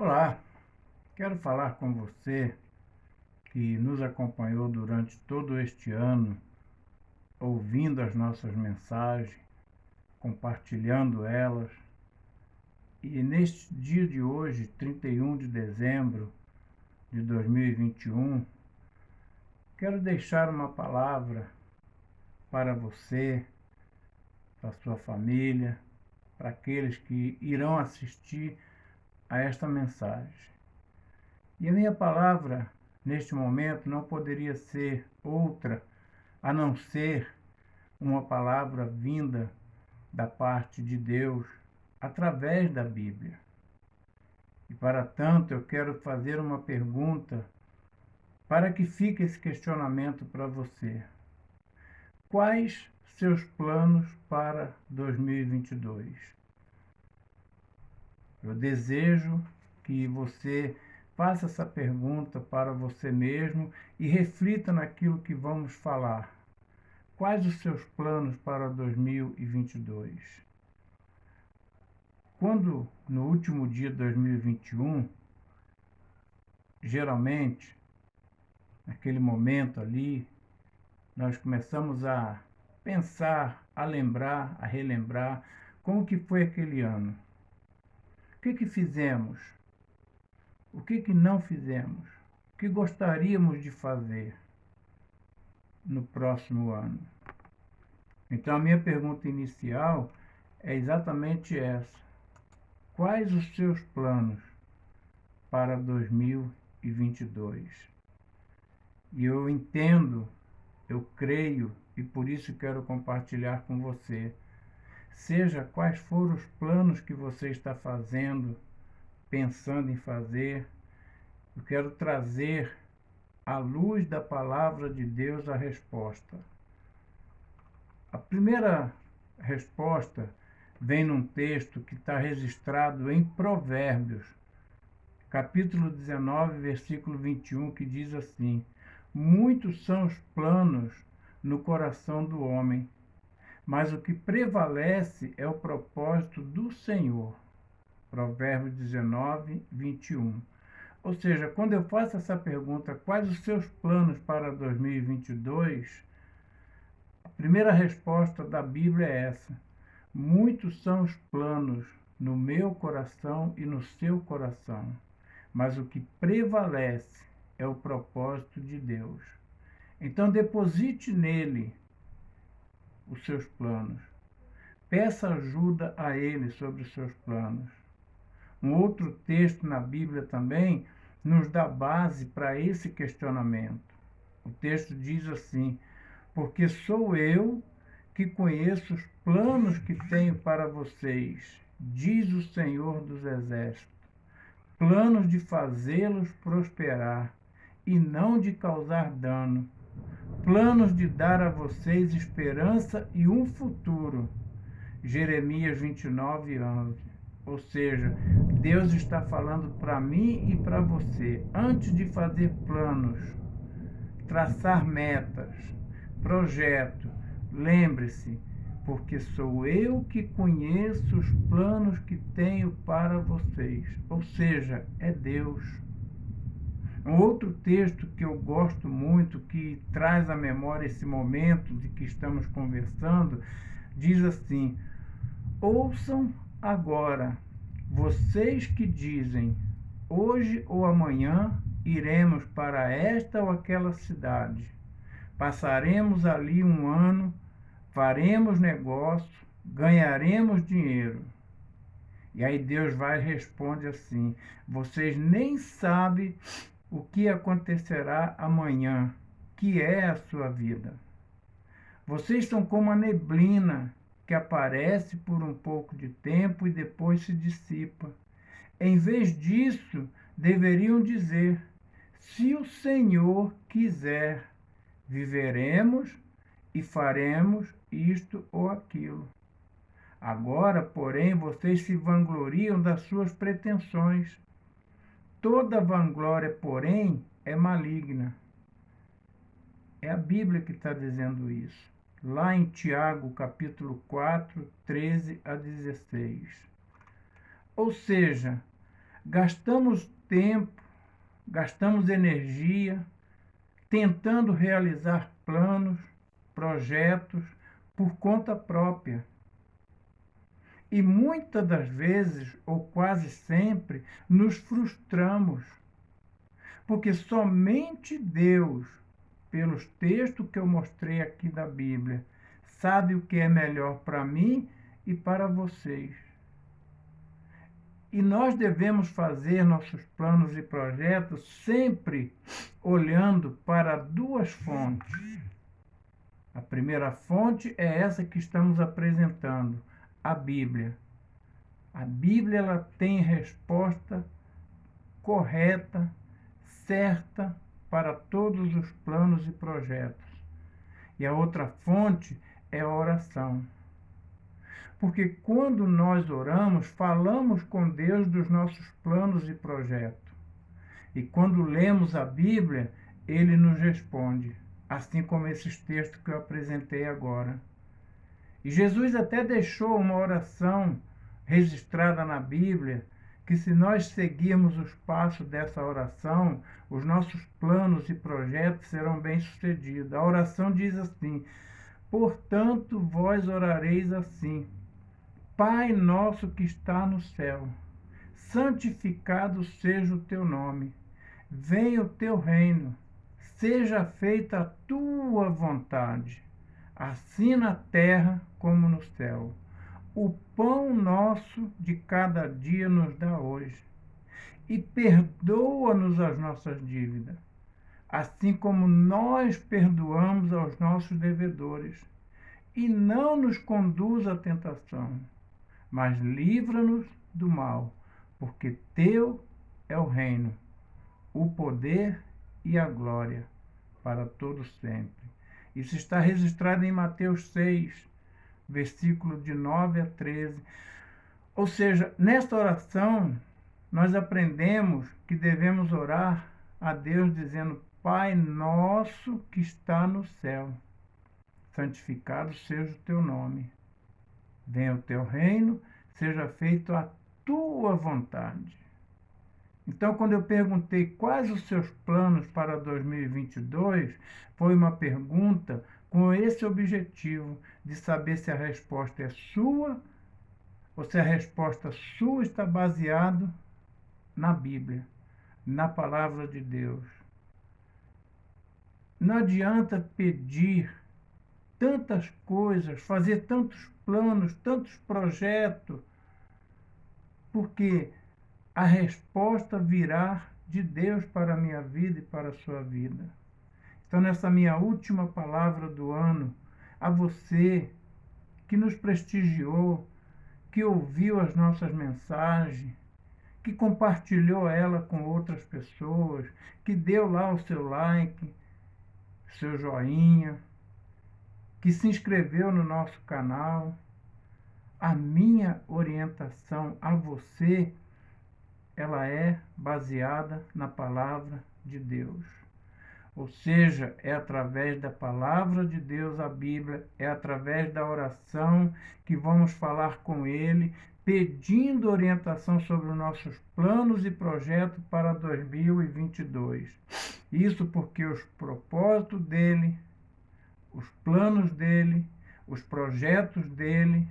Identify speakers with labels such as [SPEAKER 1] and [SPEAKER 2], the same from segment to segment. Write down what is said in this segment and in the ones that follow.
[SPEAKER 1] Olá, quero falar com você que nos acompanhou durante todo este ano, ouvindo as nossas mensagens, compartilhando elas. E neste dia de hoje, 31 de dezembro de 2021, quero deixar uma palavra para você, para a sua família, para aqueles que irão assistir a esta mensagem. E a minha palavra, neste momento, não poderia ser outra a não ser uma palavra vinda da parte de Deus através da Bíblia. E para tanto, eu quero fazer uma pergunta para que fique esse questionamento para você. Quais seus planos para 2022? Eu desejo que você faça essa pergunta para você mesmo e reflita naquilo que vamos falar. Quais os seus planos para 2022? Quando no último dia de 2021, geralmente, naquele momento ali, nós começamos a pensar, a lembrar, a relembrar como que foi aquele ano. O que fizemos? O que não fizemos? O que gostaríamos de fazer no próximo ano? Então, a minha pergunta inicial é exatamente essa. Quais os seus planos para 2022? E eu entendo, eu creio e por isso quero compartilhar com você. Seja quais foram os planos que você está fazendo, pensando em fazer, eu quero trazer à luz da palavra de Deus a resposta. A primeira resposta vem num texto que está registrado em Provérbios, capítulo 19, versículo 21, que diz assim: muitos são os planos no coração do homem, mas o que prevalece é o propósito do Senhor. Provérbios 19, 21. Ou seja, quando eu faço essa pergunta, quais os seus planos para 2022? A primeira resposta da Bíblia é essa: muitos são os planos no meu coração e no seu coração, mas o que prevalece é o propósito de Deus. Então deposite nele os seus planos. Peça ajuda a ele sobre os seus planos. Um outro texto na Bíblia também nos dá base para esse questionamento. O texto diz assim: porque sou eu que conheço os planos que tenho para vocês, diz o Senhor dos Exércitos, planos de fazê-los prosperar e não de causar dano, planos de dar a vocês esperança e um futuro. Jeremias 29, 11. Ou seja, Deus está falando para mim e para você, antes de fazer planos, traçar metas, projeto, lembre-se, porque sou eu que conheço os planos que tenho para vocês. Ou seja, é Deus. Um outro texto que eu gosto muito, que traz à memória esse momento de que estamos conversando, diz assim: ouçam agora, vocês que dizem, hoje ou amanhã iremos para esta ou aquela cidade, passaremos ali um ano, faremos negócio, ganharemos dinheiro. E aí Deus vai e responde assim: vocês nem sabem o que acontecerá amanhã, que é a sua vida. Vocês são como a neblina que aparece por um pouco de tempo e depois se dissipa. Em vez disso, deveriam dizer: se o Senhor quiser, viveremos e faremos isto ou aquilo. Agora, porém, vocês se vangloriam das suas pretensões. Toda vanglória, porém, é maligna. É a Bíblia que está dizendo isso. Lá em Tiago, capítulo 4, 13 a 16. Ou seja, Gastamos tempo, gastamos energia tentando realizar planos, projetos por conta própria. E muitas das vezes, ou quase sempre, nos frustramos, porque somente Deus, pelos textos que eu mostrei aqui da Bíblia, sabe o que é melhor para mim e para vocês. E nós devemos fazer nossos planos e projetos sempre olhando para duas fontes. A primeira fonte é essa que estamos apresentando, a Bíblia. A Bíblia ela tem resposta correta, certa para todos os planos e projetos. E a outra fonte é a oração. Porque quando nós oramos, falamos com Deus dos nossos planos e projetos. E quando lemos a Bíblia, Ele nos responde, assim como esses textos que eu apresentei agora. E Jesus até deixou uma oração registrada na Bíblia, que se nós seguirmos os passos dessa oração, os nossos planos e projetos serão bem-sucedidos. A oração diz assim: portanto, vós orareis assim: Pai nosso que está no céu, santificado seja o teu nome. Venha o teu reino, seja feita a tua vontade, assim na terra como no céu. O pão nosso de cada dia nos dá hoje. E perdoa-nos as nossas dívidas, assim como nós perdoamos aos nossos devedores. E não nos conduz à tentação, mas livra-nos do mal, porque teu é o reino, o poder e a glória para todos sempre. Isso está registrado em Mateus 6, versículo de 9 a 13. Ou seja, nesta oração, nós aprendemos que devemos orar a Deus dizendo: Pai nosso que está no céu, santificado seja o teu nome. Venha o teu reino, seja feita a tua vontade. Então, quando eu perguntei quais os seus planos para 2022, foi uma pergunta com esse objetivo de saber se a resposta é sua ou se a resposta sua está baseada na Bíblia, na palavra de Deus. Não adianta pedir tantas coisas, fazer tantos planos, tantos projetos, porque a resposta virá de Deus para a minha vida e para a sua vida. Então, nessa minha última palavra do ano, a você que nos prestigiou, que ouviu as nossas mensagens, que compartilhou ela com outras pessoas, que deu lá o seu like, seu joinha, que se inscreveu no nosso canal, a minha orientação a você, ela é baseada na palavra de Deus. Ou seja, é através da palavra de Deus, a Bíblia, é através da oração que vamos falar com Ele, pedindo orientação sobre os nossos planos e projetos para 2022. Isso porque os propósitos dele, os planos dele, os projetos dele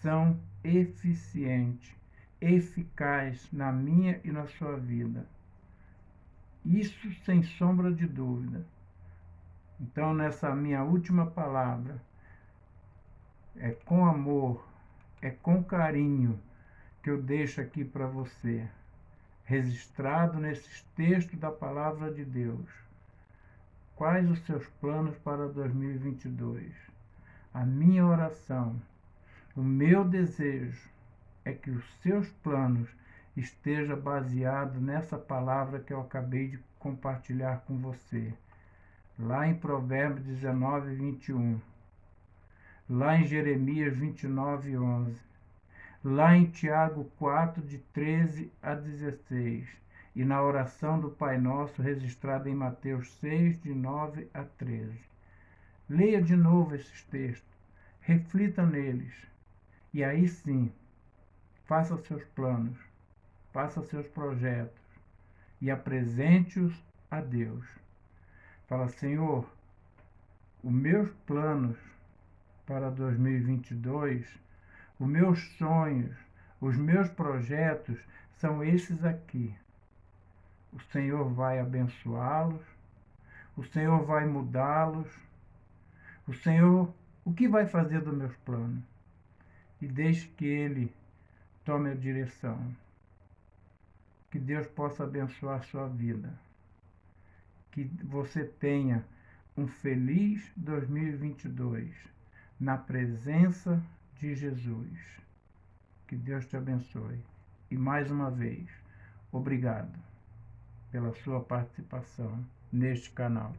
[SPEAKER 1] são eficientes, eficazes na minha e na sua vida. Isso sem sombra de dúvida. Então, nessa minha última palavra, é com amor, é com carinho que eu deixo aqui para você, registrado nesses textos da palavra de Deus. Quais os seus planos para 2022? A minha oração, o meu desejo é que os seus planos esteja baseado nessa palavra que eu acabei de compartilhar com você. Lá em Provérbios 19, 21. Lá em Jeremias 29, 11. Lá em Tiago 4, de 13 a 16. E na oração do Pai Nosso, registrada em Mateus 6, de 9 a 13. Leia de novo esses textos. Reflita neles. E aí sim, faça seus planos faça seus projetos e apresente-os a Deus. Fala, Senhor, os meus planos para 2022, os meus sonhos, os meus projetos são esses aqui. O Senhor vai abençoá-los, o Senhor vai mudá-los, o Senhor, o que vai fazer dos meus planos? E deixe que Ele tome a direção. Que Deus possa abençoar a sua vida. Que você tenha um feliz 2022 na presença de Jesus. Que Deus te abençoe. E mais uma vez, obrigado pela sua participação neste canal.